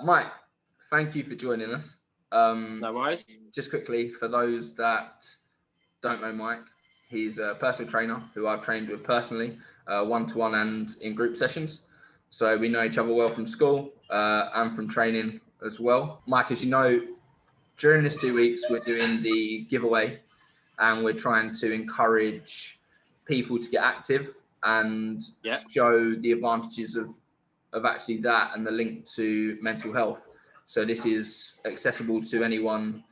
Mike, thank you for joining us. No worries. Just quickly, for those that don't know Mike, he's a personal trainer who I've trained with personally, one-to-one and in group sessions. So we know each other well from school and from training as well. Mike, as you know, during this 2 weeks, we're doing the giveaway and we're trying to encourage people to get active and show the advantages of actually that and the link to mental health. So this is accessible to anyone,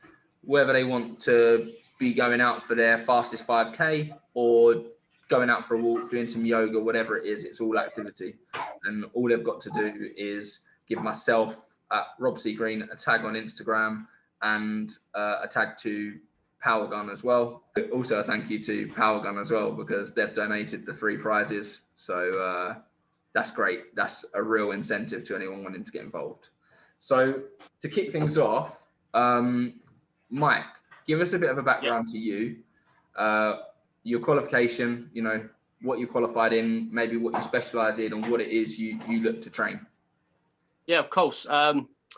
whether they want to be going out for their fastest 5K or going out for a walk, doing some yoga, whatever it is, it's all activity. And all they've got to do is give myself at Rob C. Green a tag on Instagram and a tag to Power Gun as well. Also, a thank you to Power Gun as well, because they've donated the 3 prizes. So that's great. That's a real incentive to anyone wanting to get involved. So to kick things off, Mike, give us a bit of a background to you, your qualification, you know, what you qualified in, maybe what you specialise in, and what it is you look to train. Yeah, of course.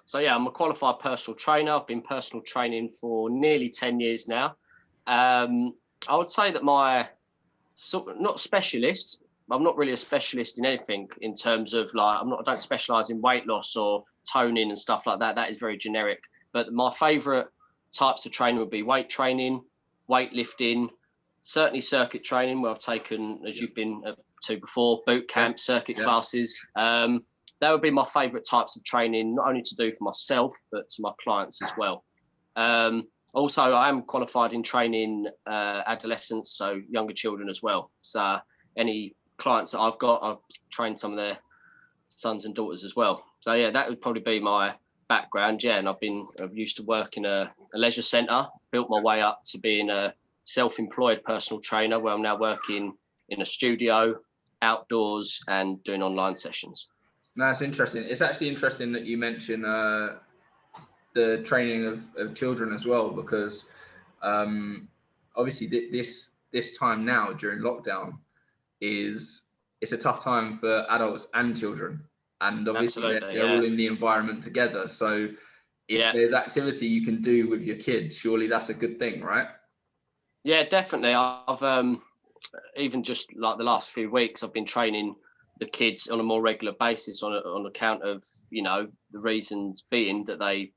So yeah, I'm a qualified personal trainer. I've been personal training for nearly 10 years now. I would say that not specialist. I'm not really a specialist in anything in terms of I don't specialise in weight loss or toning and stuff like that. That is very generic. But my favourite types of training would be weight training, weightlifting, certainly circuit training, where I've taken, as you've been to before, boot camp, circuit classes. That would be my favourite types of training, not only to do for myself, but to my clients as well. Also, I am qualified in training adolescents, so younger children as well. So any clients that I've got, I've trained some of their sons and daughters as well. So yeah, that would probably be my background. Yeah, and I've used to work in a leisure centre, built my way up to being a self-employed personal trainer, where I'm now working in a studio, outdoors, and doing online sessions. That's interesting. It's actually interesting that you mention the training of children as well, because obviously this time now during lockdown it's a tough time for adults and children, and obviously they're all in the environment together. So if there's activity you can do with your kids, surely that's a good thing, right? Yeah, definitely. I've even just like the last few weeks, I've been training the kids on a more regular basis on account of, you know, the reasons being that they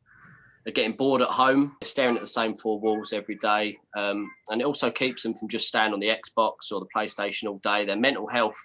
are getting bored at home, staring at the same 4 walls every day. And it also keeps them from just staying on the Xbox or the PlayStation all day. Their mental health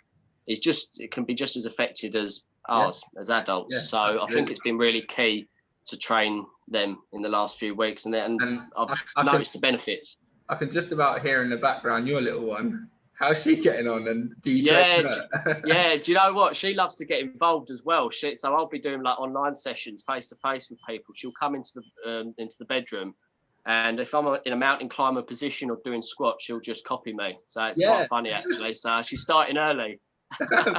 it can be just as affected as ours as adults. Yeah, so absolutely. I think it's been really key to train them in the last few weeks, and I've noticed the benefits. I can just about hear in the background your little one. How's she getting on? And do you train her? Yeah, do you know what? She loves to get involved as well. So I'll be doing like online sessions face to face with people. She'll come into the bedroom, and if I'm in a mountain climber position or doing squats, she'll just copy me. So it's quite funny actually. So she's starting early.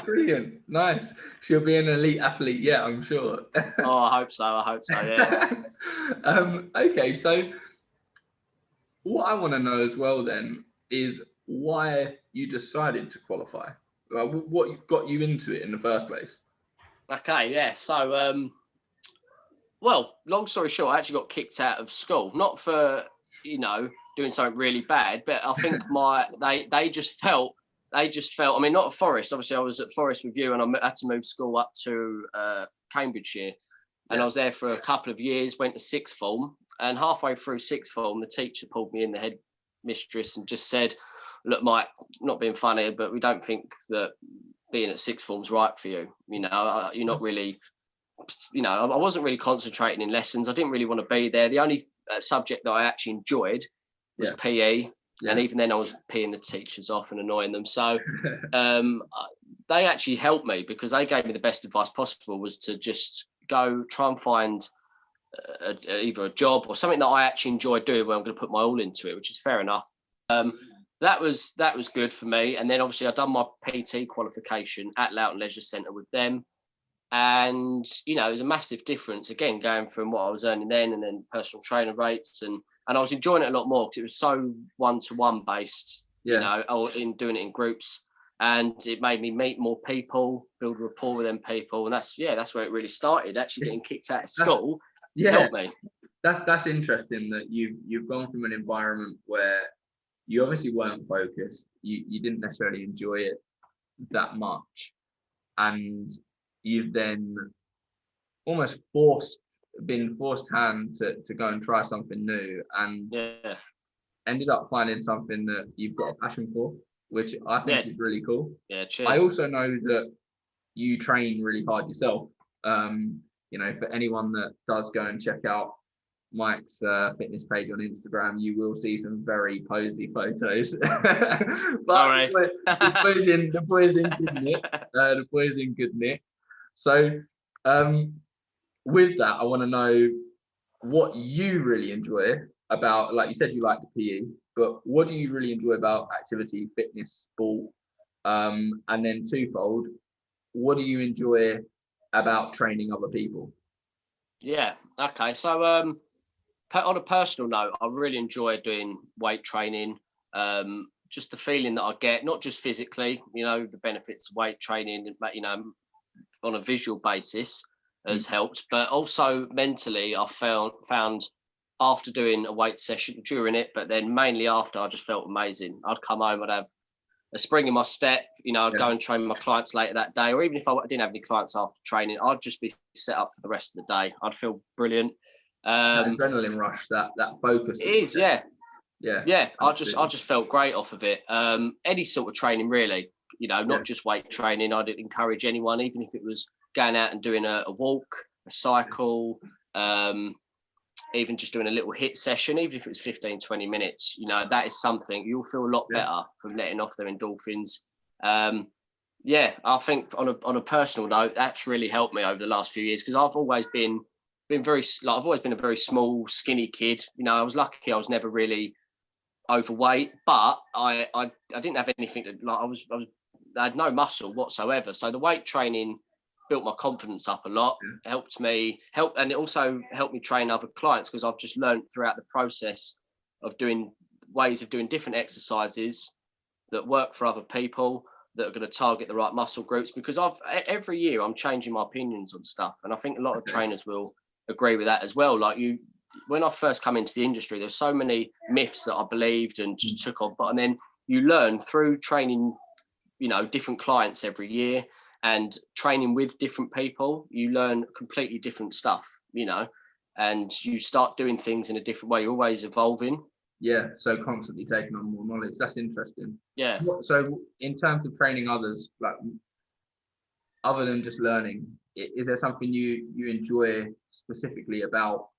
Brilliant, nice. She'll be an elite athlete, yeah, I'm sure. Oh, I hope so. Yeah. Okay, so what I want to know as well then is why you decided to qualify. What got you into it in the first place? Okay, yeah. So, well, long story short, I actually got kicked out of school, not for, you know, doing something really bad, but I think they just felt, I mean, not at Forest. Obviously, I was at Forest with you, and I had to move school up to Cambridgeshire, and I was there for a couple of years. Went to sixth form, and halfway through sixth form, the teacher pulled me in, the head mistress, and just said, "Look, Mike, not being funny, but we don't think that being at sixth form's right for you. You know, you're not really, you know, I wasn't really concentrating in lessons. I didn't really want to be there. The only subject that I actually enjoyed was PE." Yeah. And even then I was peeing the teachers off and annoying them. So they actually helped me, because they gave me the best advice possible, was to just go try and find either a job or something that I actually enjoy doing, where I'm going to put my all into it, which is fair enough. That was good for me. And then obviously I've done my PT qualification at Loughton Leisure Centre with them. And, you know, it was a massive difference, again, going from what I was earning then and then personal trainer rates. And I was enjoying it a lot more because it was so one-to-one based, you know, in doing it in groups. and it made me meet more people, build rapport with them people, and that's where it really started. Actually, getting kicked out of school helped me. That's interesting that you've gone from an environment where you obviously weren't focused, you didn't necessarily enjoy it that much, and you've then almost been forced hand to go and try something new, and ended up finding something that you've got a passion for, which I think is really cool. Yeah, cheers. I also know that you train really hard yourself. You know, for anyone that does go and check out Mike's fitness page on Instagram, you will see some very posy photos. But the boys in good nick. The boys in good nick. So with that, I want to know what you really enjoy about, like you said, you like the PE, but what do you really enjoy about activity, fitness, sport? And then twofold, what do you enjoy about training other people? Yeah. Okay. So on a personal note, I really enjoy doing weight training. Just the feeling that I get, not just physically, you know, the benefits of weight training, but, you know, on a visual basis has helped, but also mentally, I found after doing a weight session, during it, but then mainly after, I just felt amazing. I'd come home, I'd have a spring in my step, you know, I'd go and train my clients later that day, or even if I didn't have any clients after training, I'd just be set up for the rest of the day. I'd feel brilliant. Adrenaline rush, that focus. It is, yeah. I Absolutely. just felt great off of it. Any sort of training, really, you know, not just weight training. I'd encourage anyone, even if it was going out and doing a walk, a cycle, even just doing a little hit session, even if it was 15, 20 minutes, you know, that is something you'll feel a lot better from letting off their endorphins. I think on a personal note, that's really helped me over the last few years, because I've always been very, like, I've always been a very small, skinny kid. You know, I was lucky I was never really overweight, but I didn't have anything that, like, I had no muscle whatsoever. So the weight training built my confidence up a lot. And it also helped me train other clients, because I've just learned throughout the process of doing ways of doing different exercises that work for other people, that are going to target the right muscle groups, because every year I'm changing my opinions on stuff, and I think a lot of trainers will agree with that as well. Like, when I first come into the industry, there's so many myths that I believed and just took on, and then you learn through training, you know, different clients every year, and training with different people, you learn completely different stuff, you know, and you start doing things in a different way. You're always evolving. Yeah, so constantly taking on more knowledge. That's interesting. Yeah. So in terms of training others, like, other than just learning, is there something you enjoy specifically about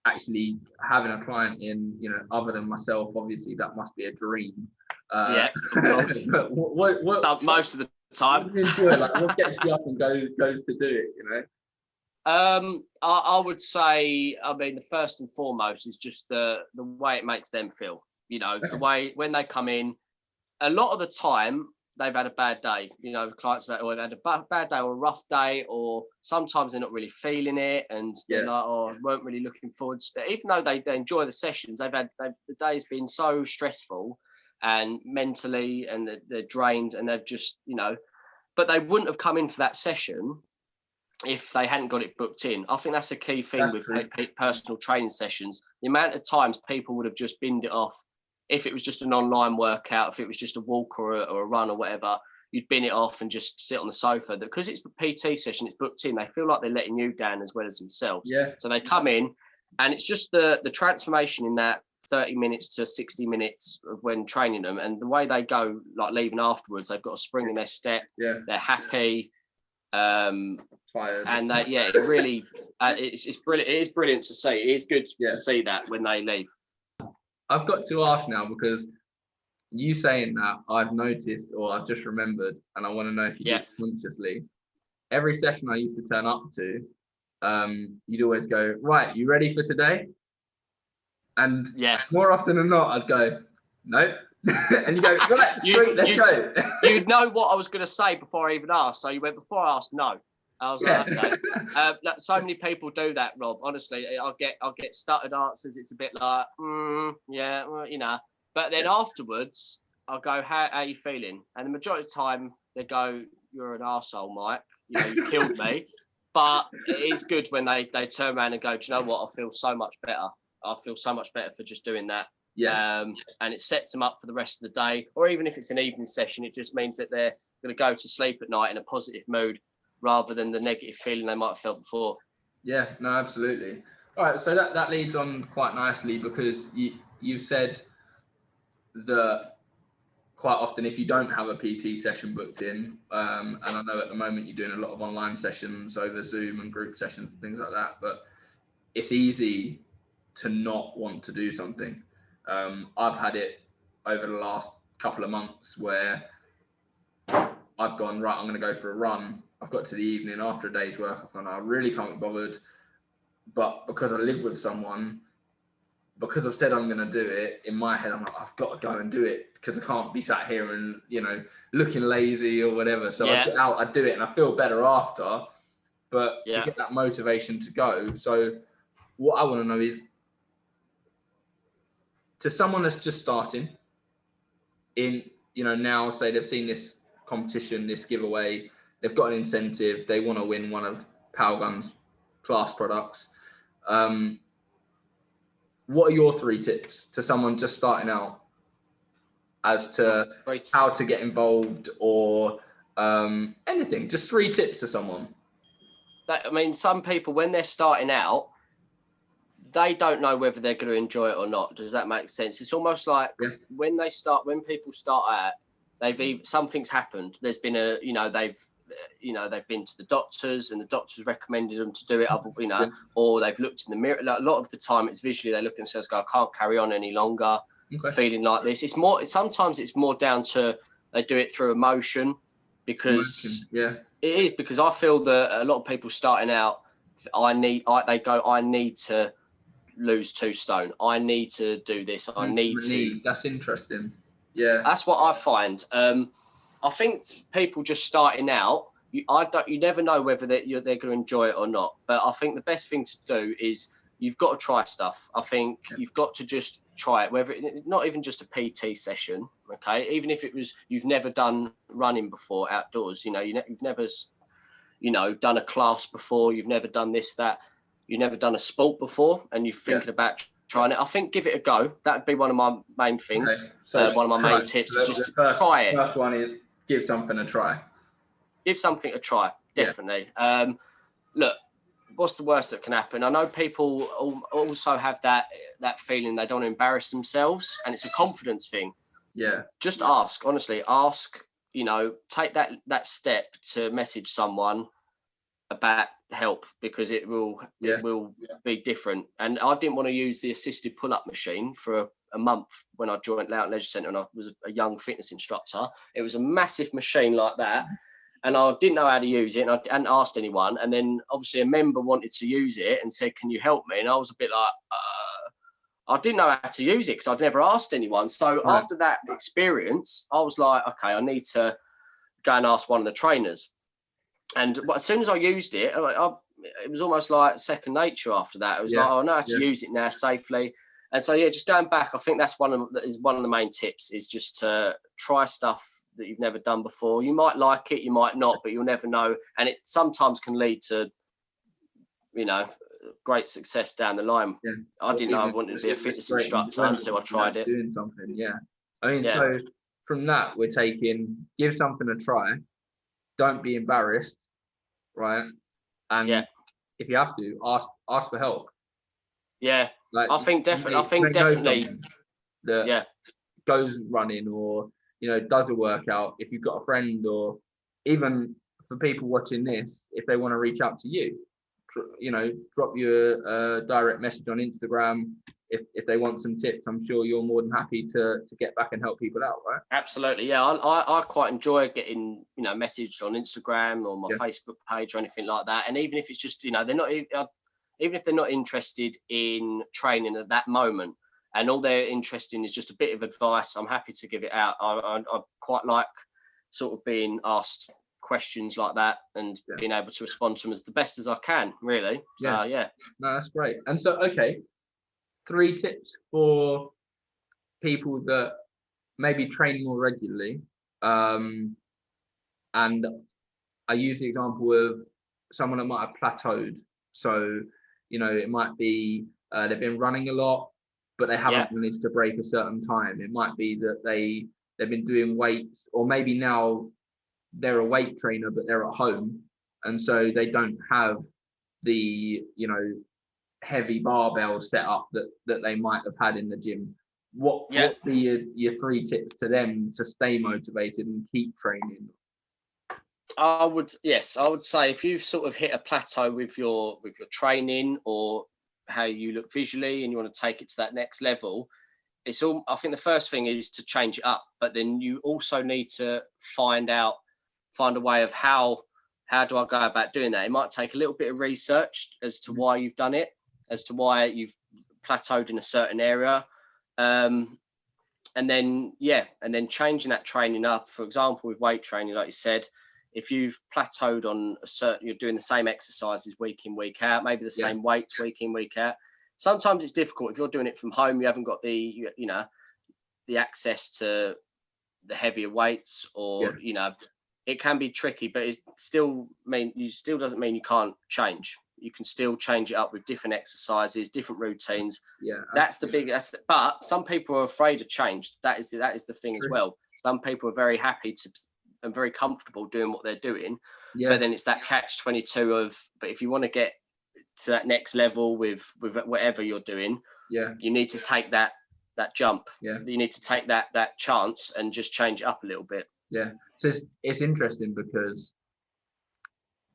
actually having a client in, you know, other than myself? Obviously, that must be a dream. Yeah, of course. But what most of the time. What do you enjoy? Like, what gets you up and goes to do it, you know? I would say, I mean, the first and foremost is just the way it makes them feel. You know, the way when they come in, a lot of the time they've had a bad day. You know, clients have had a bad day or a rough day, or sometimes they're not really feeling it, and they're like, oh, weren't really looking forward to it. Even though they enjoy the sessions, the day's been so stressful and mentally, and they're drained, and they've just, you know, but they wouldn't have come in for that session if they hadn't got it booked in. I think that's a key thing with personal training sessions. The amount of times people would have just binned it off. If it was just an online workout, if it was just a walk or a run or whatever, you'd bin it off and just sit on the sofa. Because it's a PT session, it's booked in, they feel like they're letting you down as well as themselves. Yeah. So they come in, and it's just the transformation in that 30 minutes to 60 minutes of when training them, and the way they go, like leaving afterwards, they've got a spring in their step. Yeah. They're happy. Tired. And it really, it's brilliant. It is brilliant to see. It is good to see that when they leave. I've got to ask now, because you saying that, I've noticed, or I've just remembered, and I want to know if you did it consciously. Every session I used to turn up to, you'd always go, right, you ready for today? And more often than not, I'd go, no. And you go, right, sweet, let's go. You'd know what I was going to say before I even asked. So you went, before I asked, no. I was like, okay. Like, so many people do that, Rob. Honestly, I'll get stuttered answers. It's a bit like, well, you know. But then afterwards, I'll go, how are you feeling? And the majority of the time they go, you're an arsehole, Mike. You know, you killed me. But it is good when they turn around and go, do you know what? I feel so much better. I feel so much better for just doing that. Yeah. And it sets them up for the rest of the day. Or even if it's an evening session, it just means that they're going to go to sleep at night in a positive mood rather than the negative feeling they might have felt before. Yeah, no, absolutely. All right, so that leads on quite nicely, because you've said that quite often if you don't have a PT session booked in, and I know at the moment you're doing a lot of online sessions over Zoom and group sessions and things like that, but it's easy to not want to do something. I've had it over the last couple of months where I've gone, right, I'm going to go for a run. I've got to the evening after a day's work. I've gone, I really can't be bothered. But because I live with someone, because I've said I'm going to do it, in my head, I'm like, I've got to go and do it, because I can't be sat here and, you know, looking lazy or whatever. So I get out, I do it, and I feel better after. But to get that motivation to go. So what I want to know is, to someone that's just starting in, you know, now say they've seen this competition, this giveaway, they've got an incentive, they want to win one of Powergun's class products. What are your 3 tips to someone just starting out as to how to get involved, or anything? Just 3 tips to someone. I mean, some people, when they're starting out, they don't know whether they're going to enjoy it or not. Does that make sense? It's almost like when people start out, something's happened. There's been they've been to the doctors, and the doctors recommended them to do it, or they've looked in the mirror. Like, a lot of the time it's visually, they look at themselves, go, I can't carry on any longer feeling like this. Sometimes it's more down to they do it through emotion, because it is, because I feel that a lot of people starting out, I need to lose 2 stone. I need to do this. I need to. That's interesting. Yeah. That's what I find. I think people just starting out, you never know whether they're going to enjoy it or not. But I think the best thing to do is you've got to try stuff. I think you've got to just try it, not even just a PT session, okay? Even if it was, you've never done running before outdoors, you've never, done a class before, you've never done this, that, you've never done a sport before, and you're thinking about trying it. I think give it a go. That'd be one of my main things. Okay. So one of my main tips is just try it. First one is give something a try. Give something a try, definitely. Look, what's the worst that can happen? I know people also have that feeling they don't embarrass themselves, and it's a confidence thing. Yeah. Just ask, honestly, take that step to message someone about help, because it will be different. And I didn't want to use the assisted pull-up machine for a month when I joined Loughton Leisure Centre, and I was a young fitness instructor. It was a massive machine like that, and I didn't know how to use it, and I hadn't asked anyone. And then obviously a member wanted to use it and said, can you help me? And I was a bit like, I didn't know how to use it because I'd never asked anyone. So after that experience, I was like, okay, I need to go and ask one of the trainers. And as soon as I used it, it was almost like second nature after that. It was like, I know how to use it now safely. And so, just going back, I think that's one of the main tips, is just to try stuff that you've never done before. You might like it, you might not, but you'll never know. And it sometimes can lead to, great success down the line. Yeah. I didn't know I wanted to be a fitness instructor until I tried it. Doing something, I mean, so from that, we're taking, give something a try. Don't be embarrassed, right? And if you have to, ask for help. Yeah, like, I think definitely. That goes running, or does a workout. If you've got a friend, or even for people watching this, if they want to reach out to you, drop you a direct message on Instagram. If they want some tips, I'm sure you're more than happy to get back and help people out, right? Absolutely, yeah. I quite enjoy getting messaged on Instagram or my Facebook page or anything like that. And even if it's just they're not, even if they're not interested in training at that moment, and all they're interested in is just a bit of advice, I'm happy to give it out. I quite like sort of being asked questions like that and being able to respond to them as the best as I can, really. So no, that's great. And so 3 tips for people that maybe train more regularly. And I use the example of someone that might have plateaued. So, it might be they've been running a lot, but they haven't managed to break a certain time. It might be that they've been doing weights, or maybe now they're a weight trainer, but they're at home, and so they don't have the heavy barbell setup that they might have had in the gym. What be your 3 tips to them to stay motivated and keep training? I would say if you've sort of hit a plateau with your training or how you look visually and you want to take it to that next level, I think the first thing is to change it up, but then you also need to find a way of how do I go about doing that. It might take a little bit of research as to why you've done it, as to why you've plateaued in a certain area. And then changing that training up. For example, with weight training, like you said, if you've plateaued on you're doing the same exercises week in, week out, maybe the same weights week in, week out. Sometimes it's difficult if you're doing it from home. You haven't got the access to the heavier weights, or it can be tricky. But it still doesn't mean you can't change. You can still change it up with different exercises, different routines. Yeah, that's the biggest. But some people are afraid of change. That is the thing as well. Some people are very happy and very comfortable doing what they're doing. But then it's that catch-22 of, but if you want to get to that next level with whatever you're doing, you need to take that jump. You need to take that chance and just change it up a little bit. So it's interesting because,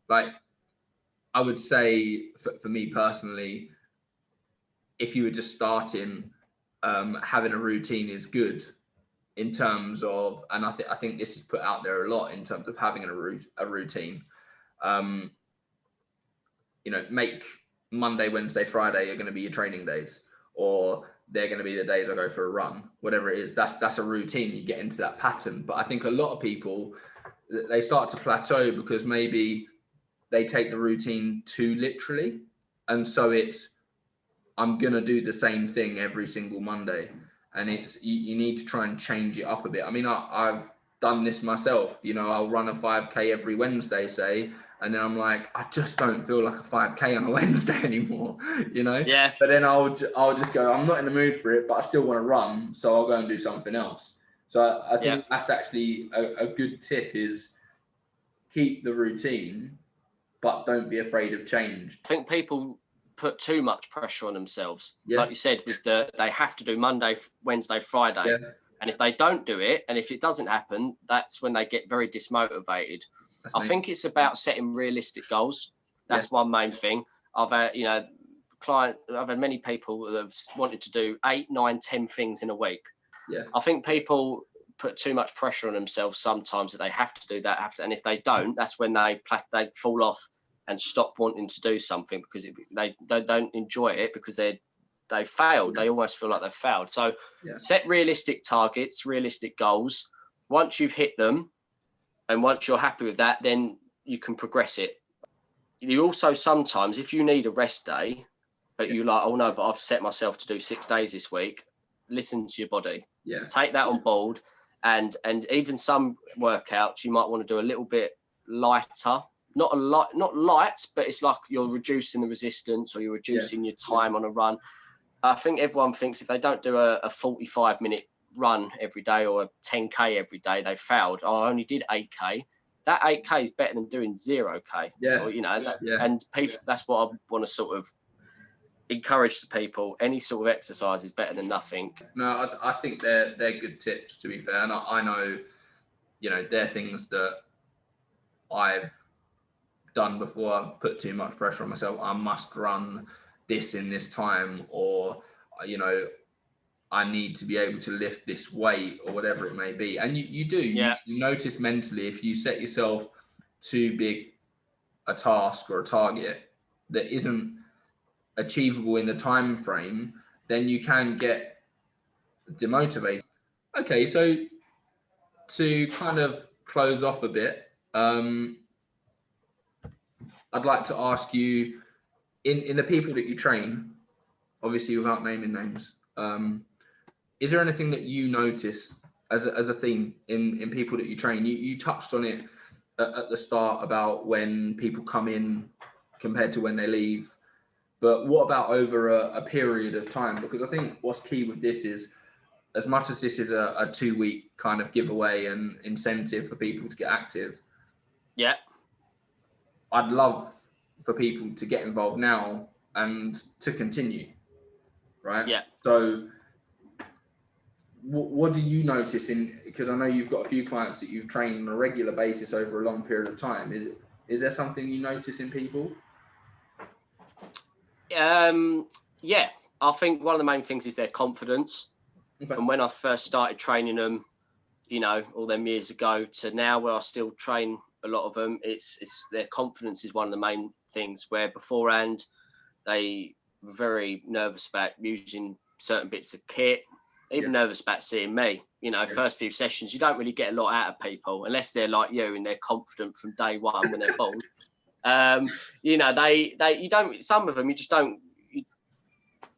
like, I would say for me personally, if you were just starting, having a routine is good in terms of, and I think this is put out there a lot in terms of having a routine. Make Monday, Wednesday, Friday are going to be your training days, or they're going to be the days I go for a run, whatever it is. That's a routine. You get into that pattern. But I think a lot of people, they start to plateau because maybe they take the routine too literally, and so I'm going to do the same thing every single Monday. And you need to try and change it up a bit. I mean, I've done this myself. I'll run a 5K every Wednesday, say, and then I'm like, I just don't feel like a 5K on a Wednesday anymore, But then I'll just go, I'm not in the mood for it, but I still want to run, so I'll go and do something else. So I think that's actually a good tip, is keep the routine, but don't be afraid of change. I think people put too much pressure on themselves. Like you said, with they have to do Monday, Wednesday, Friday. And if they don't do it, and if it doesn't happen, that's when they get very dismotivated. I think it's about setting realistic goals. That's one main thing. I've had many people that have wanted to do 8, 9, 10 things in a week. I think people put too much pressure on themselves sometimes that they have to do that. And if they don't, that's when they fall off and stop wanting to do something, because they don't enjoy it, because they failed. They almost feel like they've failed. So set realistic targets, realistic goals. Once you've hit them, and once you're happy with that, then you can progress it. You also sometimes, if you need a rest day, but you're like, oh no, but I've set myself to do 6 days this week, listen to your body. Take that on board. And even some workouts, you might want to do a little bit lighter. Not light, but it's like you're reducing the resistance, or you're reducing your time on a run. I think everyone thinks if they don't do a 45-minute run every day, or a 10K every day, they failed. I only did 8K. That 8K is better than doing 0K. And people, that's what I want to sort of encourage the people. Any sort of exercise is better than nothing. No, I think they're good tips, to be fair. And I know, they're things that I've done before. I've put too much pressure on myself. I must run this in this time, or I need to be able to lift this weight, or whatever it may be. And you notice mentally, if you set yourself too big a task or a target that isn't achievable in the time frame, then you can get demotivated. Okay, so to kind of close off a bit, I'd like to ask you, in the people that you train, obviously without naming names, is there anything that you notice as a theme in people that you train? You touched on it at the start about when people come in compared to when they leave. But what about over a period of time? Because I think what's key with this is, as much as this is a 2-week kind of giveaway and incentive for people to get active, yeah, I'd love for people to get involved now and to continue, right? yeah. So what do you notice because I know you've got a few clients that you've trained on a regular basis over a long period of time. Is there something you notice in people? Yeah, I think one of the main things is their confidence. Okay. From when I first started training them, you know, all them years ago, to now where I still train a lot of them, it's their confidence is one of the main things. Where beforehand they were very nervous about using certain bits of kit, even nervous about seeing me. You know, first few sessions, you don't really get a lot out of people unless they're like you and they're confident from day one when they're born. You know, you don't, some of them you just don't,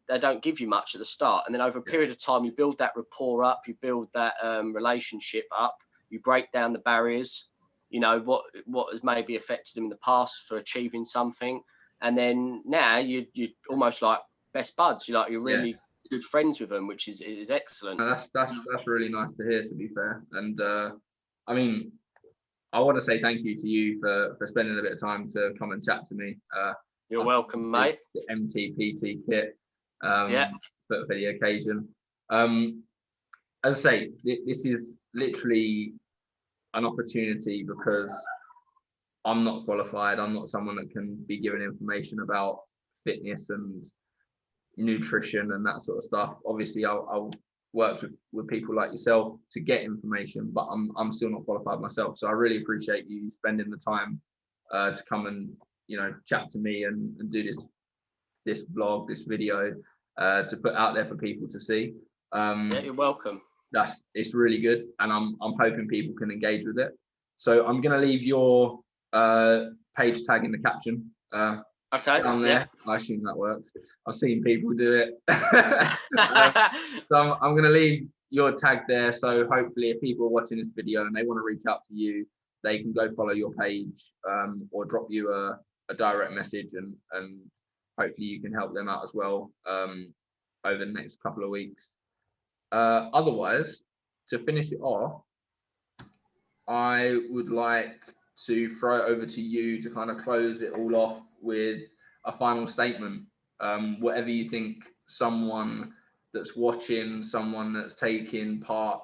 they don't give you much at the start, and then over a period of time you build that rapport up, you build that relationship up, you break down the barriers, you know, what has maybe affected them in the past for achieving something, and then now you're almost like best buds. You're really good friends with them, which is excellent. That's really nice to hear, to be fair. And I mean, I want to say thank you to you for spending a bit of time to come and chat to me. You're welcome, mate. The MTPT kit for the occasion. As I say, this is literally an opportunity because I'm not qualified. I'm not someone that can be given information about fitness and nutrition and that sort of stuff. Obviously, I'll work with people like yourself to get information, but I'm still not qualified myself. So I really appreciate you spending the time to come and, you know, chat to me and do this vlog, this video to put out there for people to see. You're welcome. It's really good, and I'm hoping people can engage with it. So I'm going to leave your page tag in the caption. Okay. Down there. I assume that works. I've seen people do it. So I'm going to leave your tag there. So hopefully, if people are watching this video and they want to reach out to you, they can go follow your page or drop you a direct message, and hopefully you can help them out as well over the next couple of weeks. Otherwise, to finish it off, I would like to throw it over to you to kind of close it all off with a final statement. Whatever you think someone that's watching, someone that's taking part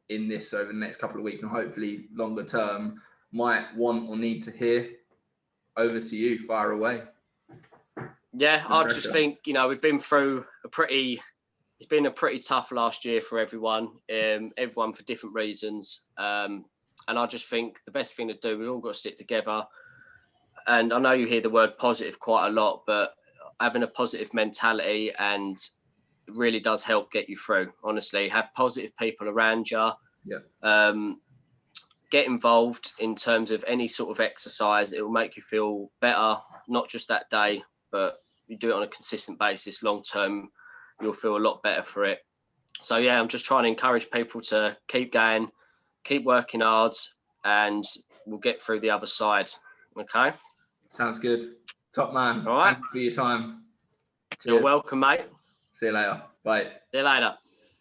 in this over the next couple of weeks and hopefully longer term might want or need to hear, over to you. Fire away. Yeah, I just think, you know, we've been through it's been a pretty tough last year for everyone, everyone for different reasons. And I just think the best thing to do, we've all got to sit together. And I know you hear the word positive quite a lot, but having a positive mentality and it really does help get you through. Honestly, have positive people around you. Yeah. Get involved in terms of any sort of exercise. It will make you feel better, not just that day, but you do it on a consistent basis, long term, you'll feel a lot better for it. So yeah, I'm just trying to encourage people to keep going, keep working hard, and we'll get through the other side. Okay. Sounds good. Top man. All right. Thanks for your time. You're welcome, mate. See you later. Bye. See you later.